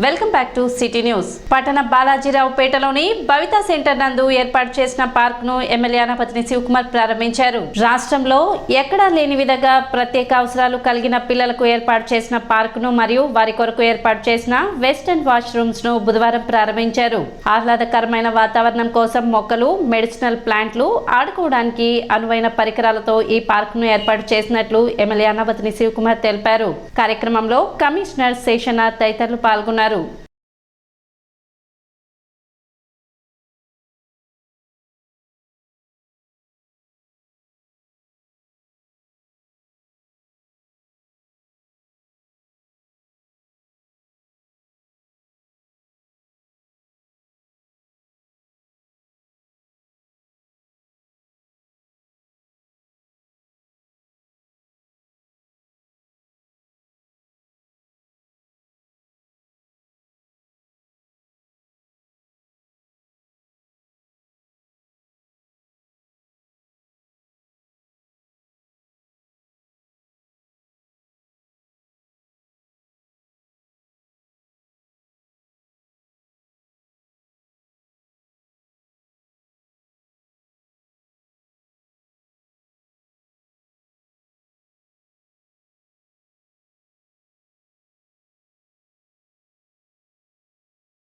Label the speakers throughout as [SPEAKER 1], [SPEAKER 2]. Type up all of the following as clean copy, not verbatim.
[SPEAKER 1] Welcome back to city news. పట్టణ బాలాజీరావుపేటలోని భవితా centre నందు ఏర్పాటు చేసిన పార్క్ ను ఎమ్మెల్యే అనపతిని శివకుమార్ ప్రారంభించారు. రాష్ట్రంలో ఎక్కడా లేని విధంగా ప్రత్యేక అవసరాలు కలిగిన పిల్లలకు ఏర్పాటు చేసిన పార్క్ ను మరియు వారి కొరకు ఏర్పాటు చేసిన వెస్టర్న్ వాష్రూమ్స్ ను బుధవారం ప్రారంభించారు. ఆహ్లాదకరమైన వాతావరణం కోసం మొక్కలు, మెడిసినల్ ప్లాంట్లు, ఆడుకోవడానికి అనువైన పరికరాలతో ఈ పార్క్ ను ఏర్పాటు చేసినట్లు ఎమ్మెల్యే అనపతిని శివకుమార్ తెలిపారు. కార్యక్రమంలో కమిషనర్ శేషనాథ్ తదితరులు పాల్గొన్నారు.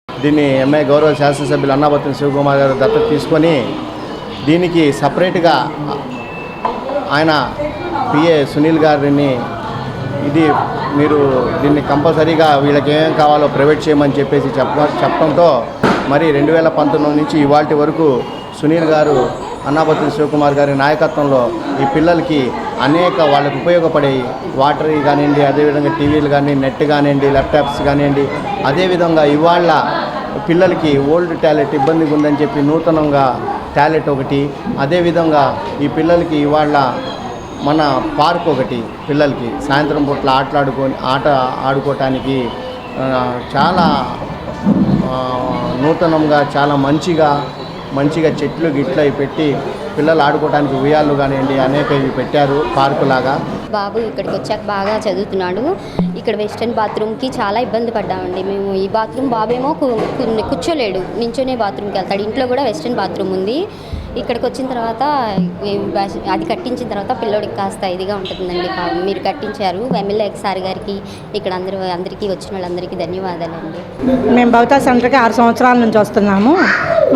[SPEAKER 2] దీన్ని ఎంఐ గౌరవ శాసనసభ్యులు అన్నాబత్తిన శివకుమార్ గారు దత్తత తీసుకొని దీనికి సపరేట్గా ఆయన పిఏ సునీల్ గారిని మీరు దీన్ని కంపల్సరీగా వీళ్ళకి ఏమేం కావాలో ప్రైవేట్ చేయమని చెప్పడంతో మరి 2019 నుంచి ఇవాళ వరకు సునీల్ గారు అన్నాబత్తిన శివకుమార్ గారి నాయకత్వంలో ఈ పిల్లలకి అనేక వాళ్ళకు ఉపయోగపడే వాటర్ కానివ్వండి, అదేవిధంగా టీవీలు కానీ, నెట్ కానివ్వండి, ల్యాప్టాప్స్ కానివ్వండి, అదేవిధంగా ఇవాళ పిల్లలకి ఓల్డ్ టాయిలెట్ ఇబ్బందిగా ఉందని చెప్పి నూతనంగా టాయిలెట్ ఒకటి, అదేవిధంగా ఈ పిల్లలకి ఇవాళ మన పార్క్ ఒకటి పిల్లలకి సాయంత్రం పూట్ల ఆట ఆడుకోవటానికి చాలా నూతనంగా చాలా మంచిగా చెట్లు గిట్లు అవి పెట్టి పిల్లలు ఆడుకోవడానికి ఉయ్యాలు కానివ్వండి అనేక ఇవి పెట్టారు పార్కు లాగా.
[SPEAKER 3] బాబు ఇక్కడికి వచ్చాక బాగా చదువుతున్నాడు. ఇక్కడ వెస్టర్న్ బాత్రూమ్కి చాలా ఇబ్బంది పడ్డామండి మేము. ఈ బాత్రూమ్ బాబేమో కూర్చోలేడు, నించోనే బాత్రూమ్కి వెళ్తాడు. ఇంట్లో కూడా వెస్టర్న్ బాత్రూమ్ ఉంది. ఇక్కడికి వచ్చిన తర్వాత అది కట్టించిన తర్వాత పిల్లోడికి కాస్త ఇదిగా ఉంటుందండి. మీరు కట్టించారు ఎమ్మెల్యే సార్ గారికి, ఇక్కడ అందరికీ వచ్చిన వాళ్ళందరికీ ధన్యవాదాలండి.
[SPEAKER 4] మేము భవితా సెంటర్కి 6 సంవత్సరాల నుంచి వస్తున్నాము.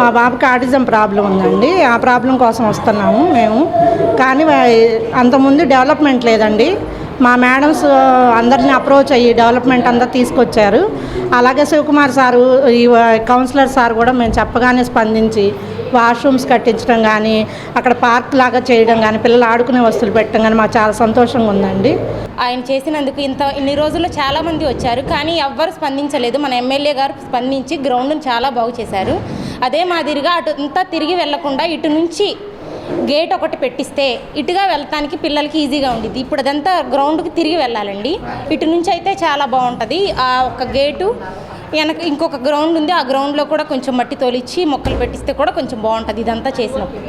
[SPEAKER 4] మా బాబుకి ఆటిజం ప్రాబ్లం ఉందండి. ఆ ప్రాబ్లం కోసం వస్తున్నాము మేము. కానీ అంతకుముందు డెవలప్మెంట్ లేదండి. మా మేడమ్స్ అందరిని అప్రోచ్ అయ్యి డెవలప్మెంట్ అంతా తీసుకొచ్చారు. అలాగే శివకుమార్ సారు, ఈ కౌన్సిలర్ సార్ కూడా మేము చెప్పగానే స్పందించి వాష్రూమ్స్ కట్టించడం కానీ, అక్కడ పార్క్ లాగా చేయడం కానీ, పిల్లలు ఆడుకునే వస్తువులు పెట్టడం కానీ మాకు చాలా సంతోషంగా ఉందండి.
[SPEAKER 5] ఆయన చేసినందుకు ఇన్ని రోజుల్లో చాలామంది వచ్చారు, కానీ ఎవ్వరు స్పందించలేదు. మన ఎమ్మెల్యే గారు స్పందించి గ్రౌండ్ని చాలా బాగు చేశారు. అదే మాదిరిగా అటు అంతా తిరిగి వెళ్లకుండా ఇటు నుంచి గేట్ ఒకటి పెట్టిస్తే ఇటుగా వెళ్ళటానికి పిల్లలకి ఈజీగా ఉండిద్ది. ఇప్పుడు అదంతా గ్రౌండ్కి తిరిగి వెళ్ళాలండి. ఇటు నుంచి అయితే చాలా బాగుంటుంది. ఆ ఒక గేటు వెనక ఇంకొక గ్రౌండ్ ఉంది. ఆ గ్రౌండ్లో కూడా కొంచెం మట్టి తోలిచ్చి మొక్కలు పెట్టిస్తే కూడా కొంచెం బాగుంటుంది ఇదంతా చేసినప్పుడు.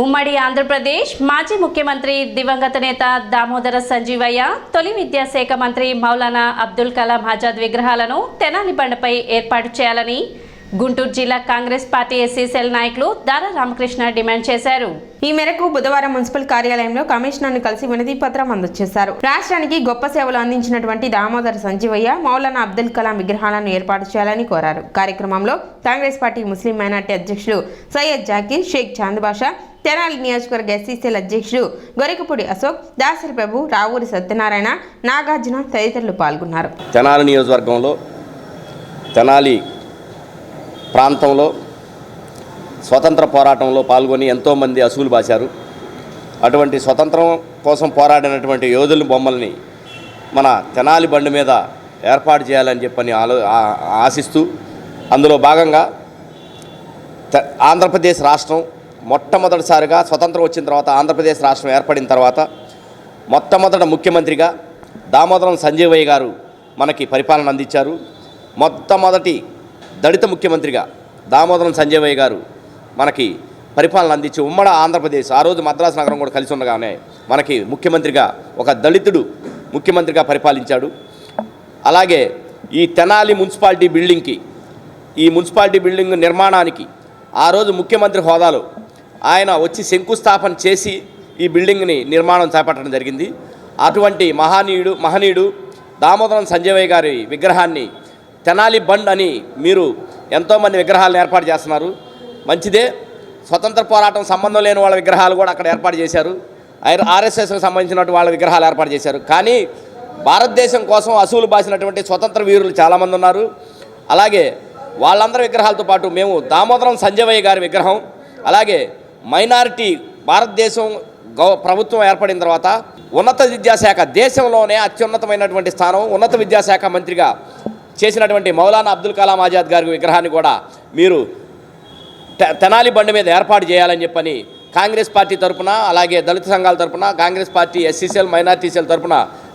[SPEAKER 1] ఉమ్మడి ఆంధ్రప్రదేశ్ మాజీ ముఖ్యమంత్రి దివంగత నేత దామోదర సంజీవయ్య, తొలి విద్యాశాఖ మంత్రి మౌలానా అబ్దుల్ కలాం ఆజాద్ విగ్రహాలను తెనాలి బండపై ఏర్పాటు చేయాలని గుంటూరు జిల్లా కాంగ్రెస్ పార్టీ ఎస్సీ సెల్ నాయకులు దారా రామకృష్ణ డిమాండ్ చేశారు.
[SPEAKER 6] ఈ మేరకు బుధవారం మున్సిపల్ కార్యాలయంలో కమిషనర్ను కలిసి వినతి పత్రం అందజేశారు. రాష్ట్రానికి గొప్ప సేవలు అందించినటువంటి దామోదర సంజీవయ్య, మౌలానా అబ్దుల్ కలాం విగ్రహాలను ఏర్పాటు చేయాలని కోరారు. కార్యక్రమంలో కాంగ్రెస్ పార్టీ ముస్లిం మైనార్టీ అధ్యక్షులు సయ్యద్ జాకీర్, షేక్ చాంద్ బాషా, తెనాలి నియోజకవర్గ ఎస్సీసీఎల్ అధ్యక్షుడు గొరికపూడి అశోక్, దాసరి ప్రభు, రావూరి సత్యనారాయణ, నాగార్జున తదితరులు పాల్గొన్నారు.
[SPEAKER 7] తెనాలి నియోజకవర్గంలో తెనాలి ప్రాంతంలో స్వతంత్ర పోరాటంలో పాల్గొని ఎంతోమంది అసూలు బాశారు. అటువంటి స్వతంత్రం కోసం పోరాడినటువంటి యోధుల బొమ్మల్ని మన తెనాలి బండి మీద ఏర్పాటు చేయాలని చెప్పని ఆశిస్తూ, అందులో భాగంగా ఆంధ్రప్రదేశ్ రాష్ట్రం మొట్టమొదటిసారిగా స్వతంత్రం వచ్చిన తర్వాత ఆంధ్రప్రదేశ్ రాష్ట్రం ఏర్పడిన తర్వాత మొట్టమొదటి ముఖ్యమంత్రిగా దామోదరం సంజీవయ్య గారు మనకి పరిపాలన అందించారు. మొట్టమొదటి దళిత ముఖ్యమంత్రిగా దామోదరం సంజీవయ్య గారు మనకి పరిపాలన అందించి ఉమ్మడి ఆంధ్రప్రదేశ్, ఆ రోజు మద్రాసు నగరం కూడా కలిసి ఉండగానే మనకి ముఖ్యమంత్రిగా ఒక దళితుడు ముఖ్యమంత్రిగా పరిపాలించాడు. అలాగే ఈ తెనాలి మున్సిపాలిటీ బిల్డింగ్కి, ఈ మున్సిపాలిటీ బిల్డింగ్ నిర్మాణానికి ఆ రోజు ముఖ్యమంత్రి హోదాలో ఆయన వచ్చి శంకుస్థాపన చేసి ఈ బిల్డింగ్ని నిర్మాణం చేపట్టడం జరిగింది. అటువంటి మహనీయుడు దామోదరం సంజయ్ గారి విగ్రహాన్ని తెనాలి బండ్ అని మీరు ఎంతోమంది విగ్రహాలను ఏర్పాటు చేస్తున్నారు. మంచిదే. స్వతంత్ర పోరాటం సంబంధం లేని వాళ్ళ విగ్రహాలు కూడా అక్కడ ఏర్పాటు చేశారు. ఆర్ఎస్ఎస్కి సంబంధించినటువంటి వాళ్ళ విగ్రహాలు ఏర్పాటు చేశారు. కానీ భారతదేశం కోసం అసూలు బాసినటువంటి స్వతంత్ర వీరులు చాలామంది ఉన్నారు. అలాగే వాళ్ళందరి విగ్రహాలతో పాటు మేము దామోదరం సంజయ్ గారి విగ్రహం, అలాగే మైనారిటీ భారతదేశం ప్రభుత్వం ఏర్పడిన తర్వాత ఉన్నత విద్యాశాఖ దేశంలోనే అత్యున్నతమైనటువంటి స్థానం ఉన్నత విద్యాశాఖ మంత్రిగా చేసినటువంటి మౌలానా అబ్దుల్ కలాం ఆజాద్ గారి విగ్రహాన్ని కూడా మీరు తెనాలి బండి మీద ఏర్పాటు చేయాలని చెప్పని కాంగ్రెస్ పార్టీ తరఫున, అలాగే దళిత సంఘాల తరఫున, కాంగ్రెస్ పార్టీ ఎస్సీసీఎల్ మైనారిటీసీఎల్ తరఫున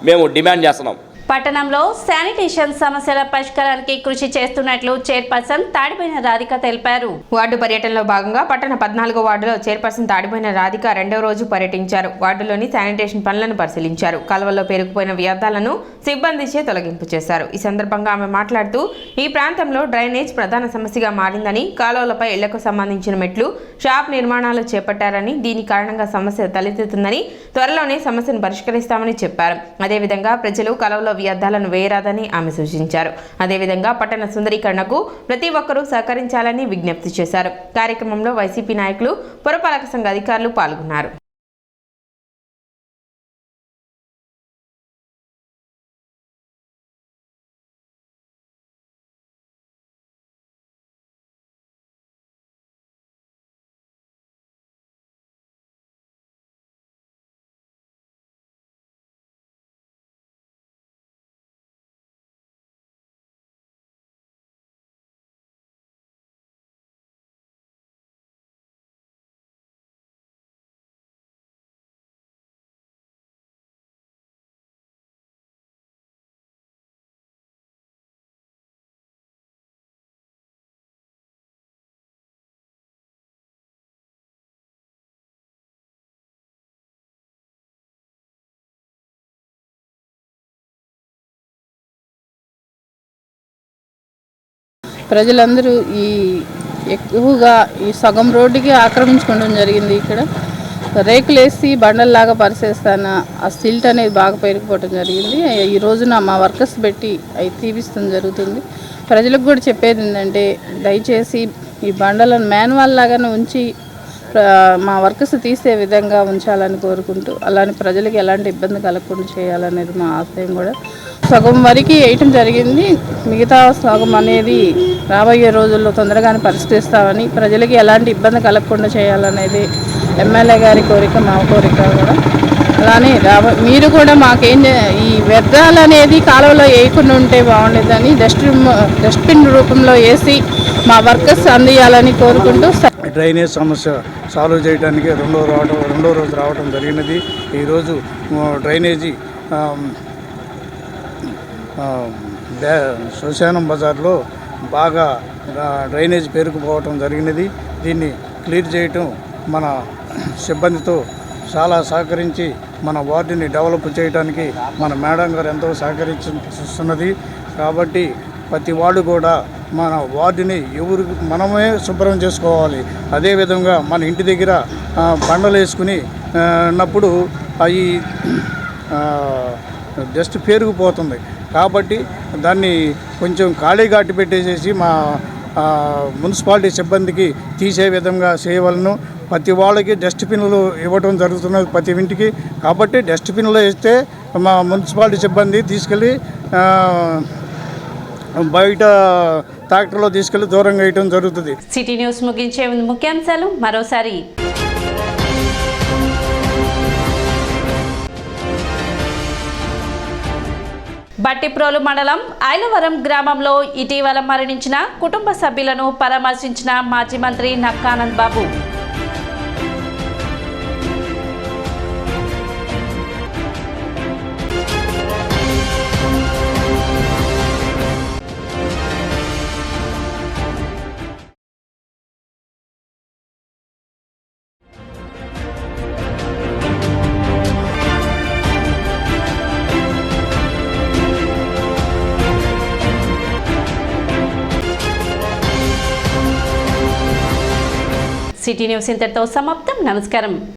[SPEAKER 7] మేము డిమాండ్ చేస్తున్నాం.
[SPEAKER 1] పట్టణంలో శానిటేషన్ సమస్యల పరిష్కారానికి కృషి చేస్తున్నట్లు చైర్పర్సన్ తాడిపోయిన రాధిక తెలిపారు.
[SPEAKER 6] వార్డు పర్యటనలో భాగంగా పట్టణ 14వ వార్డులో చైర్పర్సన్ తాడిపోయిన రాధిక రెండవ రోజు పర్యటించారు. వార్డులోని శానిటేషన్ పనులను పరిశీలించారు. కాలువల్లో పేరుకుపోయిన వ్యర్థాలను సిబ్బందిచే తొలగింపు చేశారు. ఈ సందర్భంగా ఆమె మాట్లాడుతూ ఈ ప్రాంతంలో డ్రైనేజ్ ప్రధాన సమస్యగా మారిందని, కాలువలపై ఇళ్లకు సంబంధించిన మెట్లు, షాప్ నిర్మాణాలు చేపట్టారని, దీని కారణంగా సమస్య తలెత్తుతుందని, త్వరలోనే సమస్యను పరిష్కరిస్తామని చెప్పారు. అదేవిధంగా ప్రజలు కాలువలో వ్యర్థాలను వేయరాదని ఆమె సూచించారు. అదేవిధంగా పట్టణ సుందరీకరణకు ప్రతి ఒక్కరూ సహకరించాలని విజ్ఞప్తి చేశారు. కార్యక్రమంలో వైసీపీ నాయకులు, పురపాలక సంఘ అధికారులు పాల్గొన్నారు.
[SPEAKER 8] ప్రజలందరూ ఎక్కువగా ఈ సగం రోడ్డుకి ఆక్రమించుకోవడం జరిగింది. ఇక్కడ రేకులేసి బండల్లాగా పరిచేస్తాన ఆ సిల్ట్ అనేది బాగా పెరిగిపోవడం జరిగింది. ఈ రోజున మా వర్కర్స్ పెట్టి అవి తీపిస్తాం జరుగుతుంది. ప్రజలకు కూడా చెప్పేది ఏంటంటే దయచేసి ఈ బండలను మాన్యువల్ లాగానే ఉంచి మా వర్కర్స్ తీసే విధంగా ఉంచాలని కోరుకుంటూ, అలానే ప్రజలకు ఎలాంటి ఇబ్బంది కలగకుండా చేయాలనేది మా ఆశయం. కూడా సగం వరకు వేయటం జరిగింది. మిగతా సగం అనేది రాబోయే రోజుల్లో తొందరగానే పరిష్కరిస్తామని, ప్రజలకి ఎలాంటి ఇబ్బంది కలగకుండా చేయాలనేది ఎమ్మెల్యే గారి కోరిక, మా కోరిక కూడా. అలానే మీరు కూడా మాకేం ఈ వ్యర్థాలు అనేది కాలువలో వేయకుండా ఉంటే బాగుండేదని డస్ట్బిన్ రూపంలో వేసి మా వర్కర్స్ అందియాలని కోరుకుంటూ.
[SPEAKER 9] డ్రైనేజ్ సమస్య సాల్వ్ చేయడానికి రెండో రోజు రావడం జరిగినది. ఈరోజు డ్రైనేజీ శ్మశానం బజార్లో బాగా డ్రైనేజ్ పేరుకుపోవటం జరిగినది. దీన్ని క్లియర్ చేయటం మన సిబ్బందితో చాలా సహకరించి మన వార్డుని డెవలప్ చేయడానికి మన మేడం గారు ఎంతో సహకరిస్తున్నది. కాబట్టి ప్రతి వార్డు కూడా మన వార్డుని మనమే శుభ్రం చేసుకోవాలి. అదేవిధంగా మన ఇంటి దగ్గర బండలు వేసుకుని ఉన్నప్పుడు అవి జస్ట్ పేరుకుపోతుంది. కాబట్టి దాన్ని కొంచెం ఖాళీ ఘాటు పెట్టేసేసి మా మున్సిపాలిటీ సిబ్బందికి తీసే విధంగా చేయవలను. ప్రతి వాళ్ళకి డస్ట్బిన్లు ఇవ్వడం జరుగుతున్నది ప్రతి ఇంటికి. కాబట్టి డస్ట్బిన్లో వేస్తే మా మున్సిపాలిటీ సిబ్బంది తీసుకెళ్ళి బయట ట్రాక్టర్లో తీసుకెళ్ళి దూరంగా వేయడం జరుగుతుంది.
[SPEAKER 1] సిటీ న్యూస్ ముగించే ముందు ముఖ్యాంశాలు మరోసారి. బట్టిప్రోలు మండలం ఐలవరం గ్రామంలో ఇటీవల మరణించిన కుటుంబ సభ్యులను పరామర్శించిన మాజీ మంత్రి నక్కానంద్ బాబు. సిటీ న్యూస్ ఇంతటితో సమాప్తం. నమస్కారం.